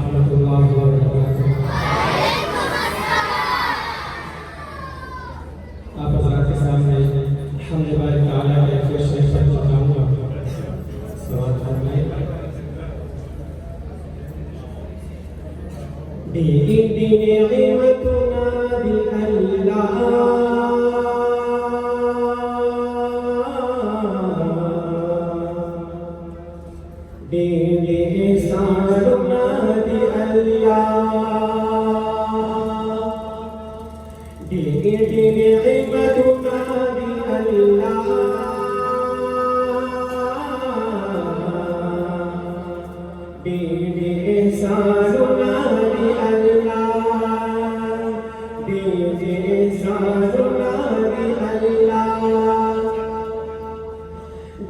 वरहमतुल्लाहि वबरकातुहू। आप हज़रात के सामने हम्द बारी ताला के कुछ शेर पढ़ना चाहूँगा। समाअत फरमाएं। दीदी नेमतुना दी अल्लाह दीदी एहसानुना दी अल्लाह दीदी नेमतुना दी अल्लाह दीदी एहसानुना दी अल्लाह दीदी एहसानुना दी अल्लाह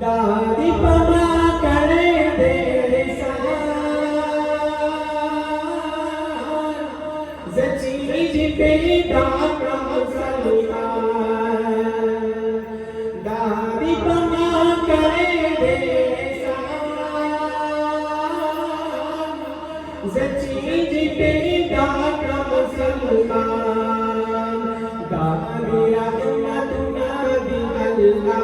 दादी पमा करे दे ज़चीज पेदा का मुसलमान दादी पमा करे दे ज़चीज पेदा का मुसलमान दादी रहमतुना दी अल्लाह